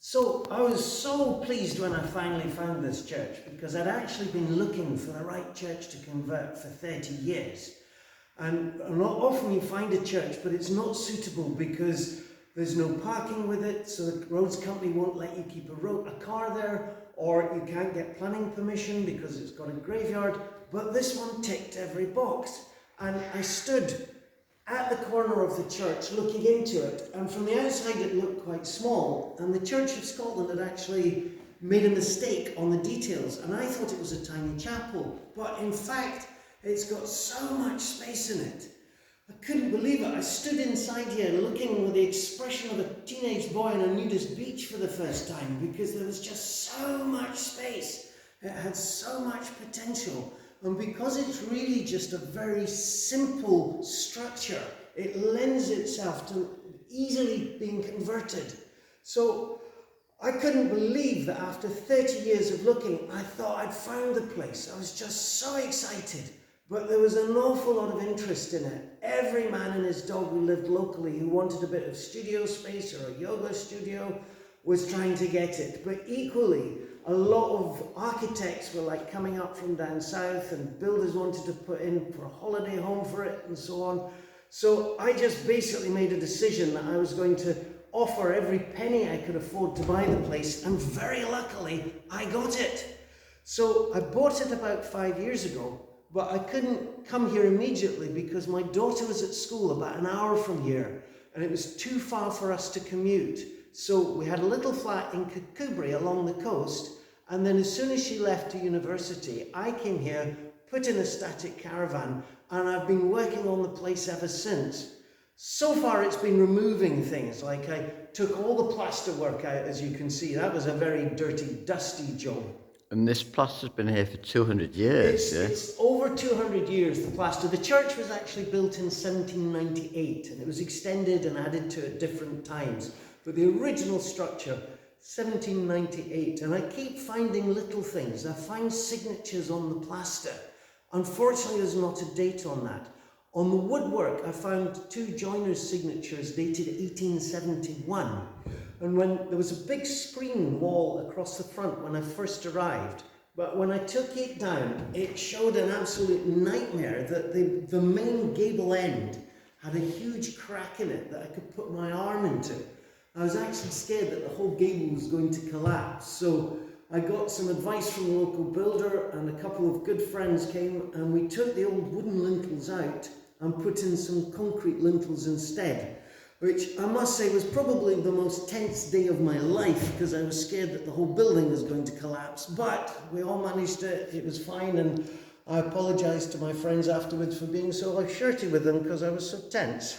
So I was so pleased when I finally found this church, because I'd actually been looking for the right church to convert for 30 years. And not often you find a church, but it's not suitable because there's no parking with it, so the roads company won't let you keep a car there, or you can't get planning permission because it's got a graveyard. But this one ticked every box. And I stood at the corner of the church looking into it, and from the outside it looked quite small, and the Church of Scotland had actually made a mistake on the details, and I thought it was a tiny chapel, but in fact it's got so much space in it. I couldn't believe it. I stood inside here looking with the expression of a teenage boy on a nudist beach for the first time, because there was just so much space. It had so much potential. And because it's really just a very simple structure, it lends itself to easily being converted. So I couldn't believe that after 30 years of looking, I thought I'd found the place. I was just so excited. But there was an awful lot of interest in it. Every man and his dog who lived locally, who wanted a bit of studio space or a yoga studio, was trying to get it. But equally, a lot of architects were like coming up from down south, and builders wanted to put in for a holiday home for it and so on. So I just basically made a decision that I was going to offer every penny I could afford to buy the place, and very luckily I got it. So I bought it about 5 years ago, but I couldn't come here immediately because my daughter was at school about an hour from here, and it was too far for us to commute. So we had a little flat in Kirkcudbright along the coast, and then as soon as she left to university, I came here, put in a static caravan, and I've been working on the place ever since. So far it's been removing things, like I took all the plaster work out, as you can see. That was a very dirty, dusty job. And this plaster's been here for 200 years, It's over 200 years, the plaster. The church was actually built in 1798, and it was extended and added to at different times. But the original structure, 1798, and I keep finding little things. I find signatures on the plaster. Unfortunately, there's not a date on that. On the woodwork, I found 2 joiners' signatures dated 1871. And when there was a big screen wall across the front when I first arrived, but when I took it down, it showed an absolute nightmare that the main gable end had a huge crack in it that I could put my arm into. I was actually scared that the whole gable was going to collapse. So I got some advice from the local builder, and a couple of good friends came, and we took the old wooden lintels out and put in some concrete lintels instead, which I must say was probably the most tense day of my life, because I was scared that the whole building was going to collapse. But we all managed it. It was fine, and I apologized to my friends afterwards for being so shirty with them because I was so tense.